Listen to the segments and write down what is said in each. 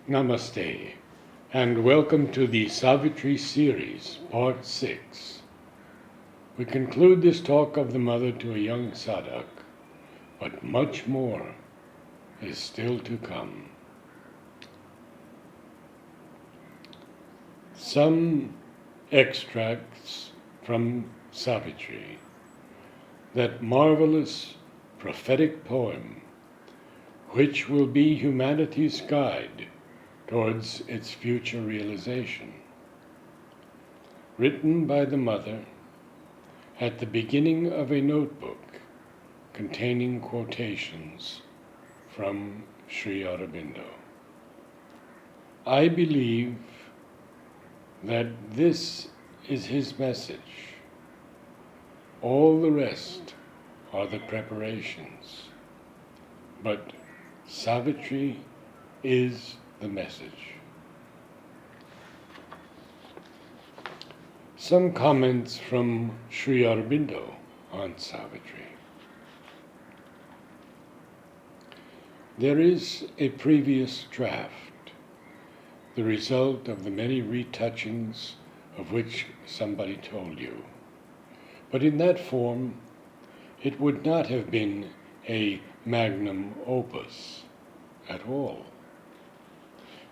Namaste, and welcome to the Savitri series, Part 6. We conclude this talk of the mother to a young sadhak, but much more is still to come. Some extracts from Savitri, that marvelous prophetic poem, which will be humanity's guide towards its future realization. Written by the mother at the beginning of a notebook containing quotations from Sri Aurobindo. I believe that this is his message. All the rest are the preparations, but Savitri is the message. Some comments from Sri Aurobindo on Savitri. There is a previous draft, the result of the many retouchings of which somebody told you. But in that form, it would not have been a magnum opus at all.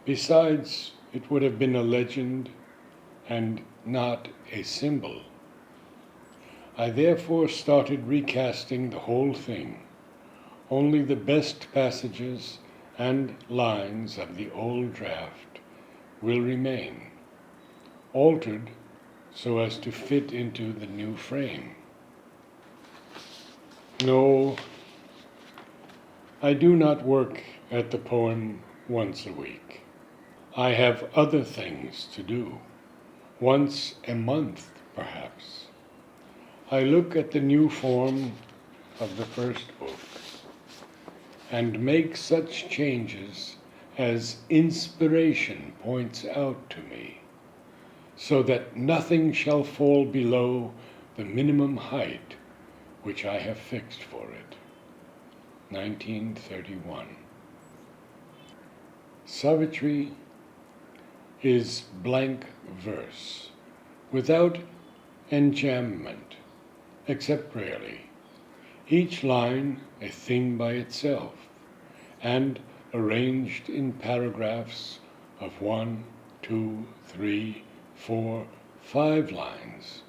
Besides, it would have been a legend and not a symbol. I therefore started recasting the whole thing. Only the best passages and lines of the old draft will remain, altered so as to fit into the new frame. No, I do not work at the poem once a week. I have other things to do, once a month perhaps. I look at the new form of the first book and make such changes as inspiration points out to me, so that nothing shall fall below the minimum height which I have fixed for it. 1931. Savitri is blank verse, without enjambment, except rarely, each line a thing by itself, and arranged in paragraphs of 1, 2, 3, 4, 5 lines,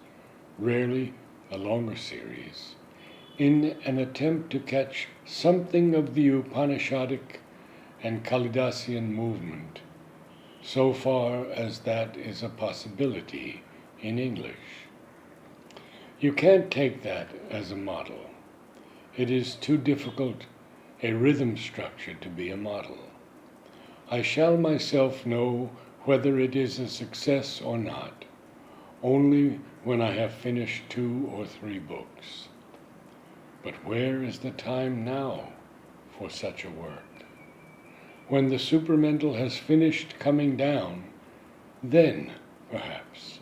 rarely a longer series, in an attempt to catch something of the Upanishadic and Kalidasian movement, so far as that is a possibility in English. You can't take that as a model. It is too difficult a rhythm structure to be a model. I shall myself know whether it is a success or not, only when I have finished 2 or 3 books. But where is the time now for such a work? When the supramental has finished coming down, then, perhaps,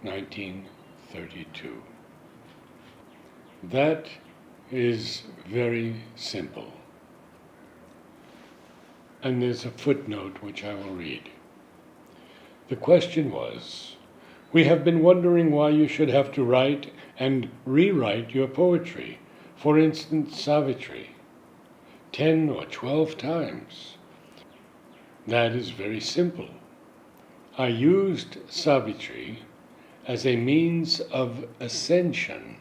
1932. That is very simple. And there's a footnote which I will read. The question was, we have been wondering why you should have to write and rewrite your poetry, for instance, Savitri, 10 or 12 times. That is very simple. I used Savitri as a means of ascension.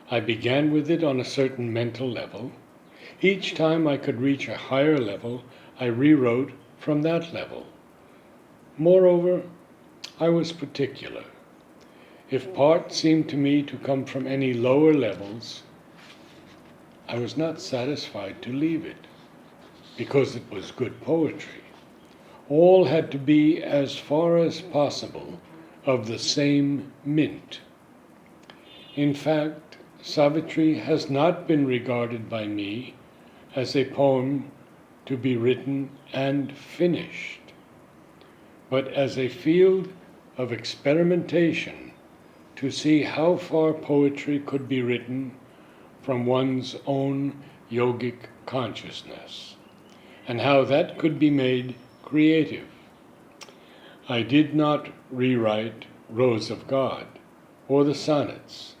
I began with it on a certain mental level. Each time I could reach a higher level, I rewrote from that level. Moreover, I was particular. If part seemed to me to come from any lower levels, I was not satisfied to leave it, because it was good poetry. All had to be, as far as possible, of the same mint. In fact, Savitri has not been regarded by me as a poem to be written and finished, but as a field of experimentation to see how far poetry could be written from one's own yogic consciousness, and how that could be made creative. I did not rewrite Rose of God or the sonnets,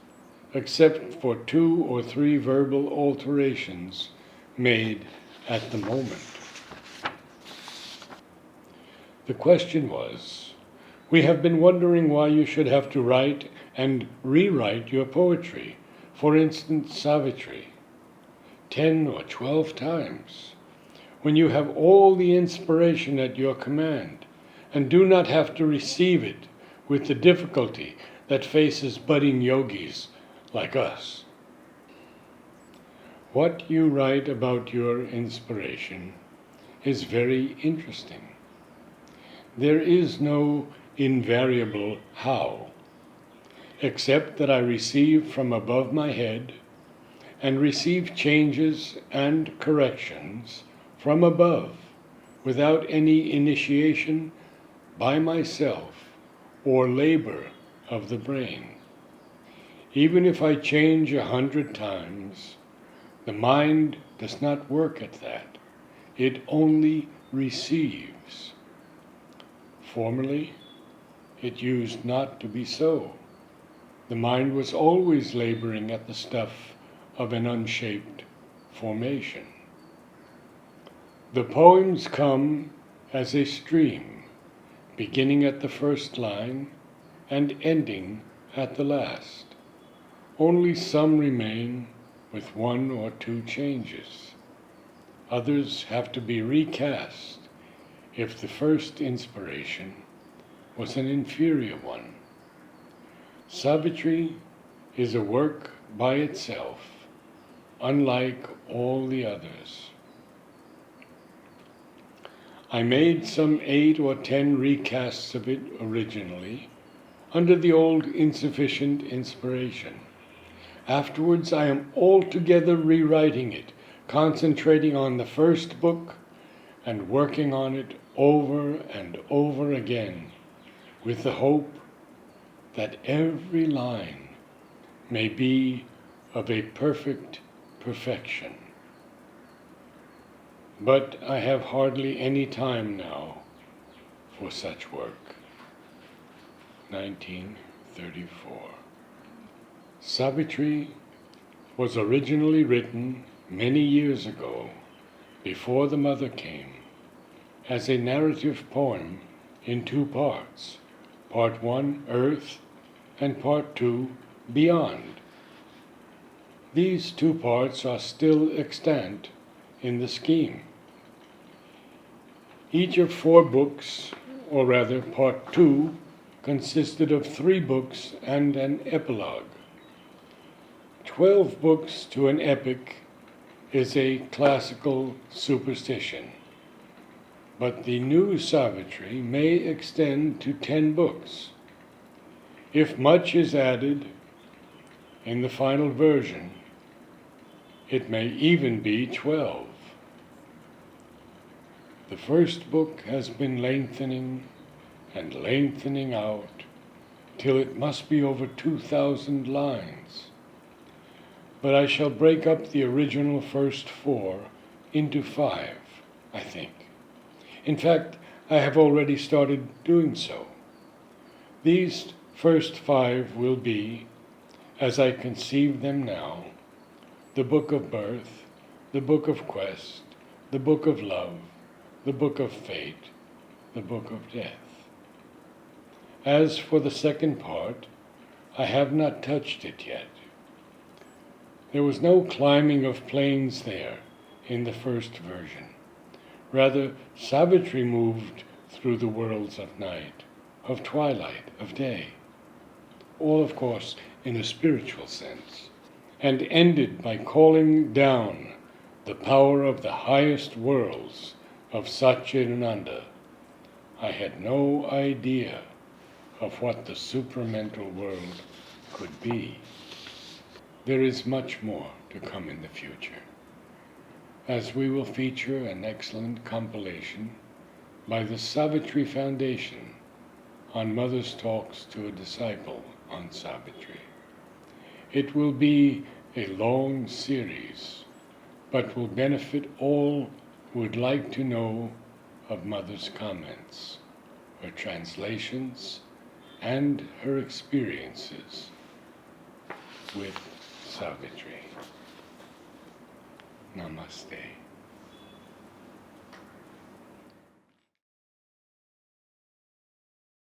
except for 2 or 3 verbal alterations made at the moment. The question was, we have been wondering why you should have to write and rewrite your poetry, for instance, Savitri, 10 or 12 times, when you have all the inspiration at your command and do not have to receive it with the difficulty that faces budding yogis like us. What you write about your inspiration is very interesting. There is no invariable how, except that I receive from above my head and receive changes and corrections from above without any initiation by myself or labor of the brain. Even if I change 100 times, the mind does not work at that. It only receives. Formerly, it used not to be so. The mind was always laboring at the stuff of an unshaped formation. The poems come as a stream, beginning at the first line and ending at the last. Only some remain with 1 or 2 changes. Others have to be recast if the first inspiration was an inferior one. Savitri is a work by itself, unlike all the others. I made some 8 or 10 recasts of it originally, under the old insufficient inspiration. Afterwards, I am altogether rewriting it, concentrating on the first book and working on it over and over again, with the hope that every line may be of a perfect perfection. But I have hardly any time now for such work. 1934. Savitri was originally written many years ago, before the mother came, as a narrative poem in 2 parts, Part 1, Earth, and Part 2, Beyond. These 2 parts are still extant in the scheme. Each of 4 books, or rather Part 2, consisted of 3 books and an epilogue. 12 books to an epic is a classical superstition, but the new Savitri may extend to 10 books. If much is added in the final version, it may even be 12. The first book has been lengthening and lengthening out till it must be over 2,000 lines. But I shall break up the original first 4 into 5, I think. In fact, I have already started doing so. These first 5 will be, as I conceive them now, the book of birth, the book of quest, the book of love, the book of fate, the book of death. As for the second part, I have not touched it yet. There was no climbing of planes there in the first version. Rather, Savitri moved through the worlds of night, of twilight, of day, all, of course, in a spiritual sense, and ended by calling down the power of the highest worlds of Satchitananda. I had no idea of what the supramental world could be. There is much more to come in the future, as we will feature an excellent compilation by the Savitri Foundation on Mother's Talks to a Disciple on Savitri. It will be a long series, but will benefit all would like to know of Mother's comments, her translations, and her experiences with Savitri. Namaste.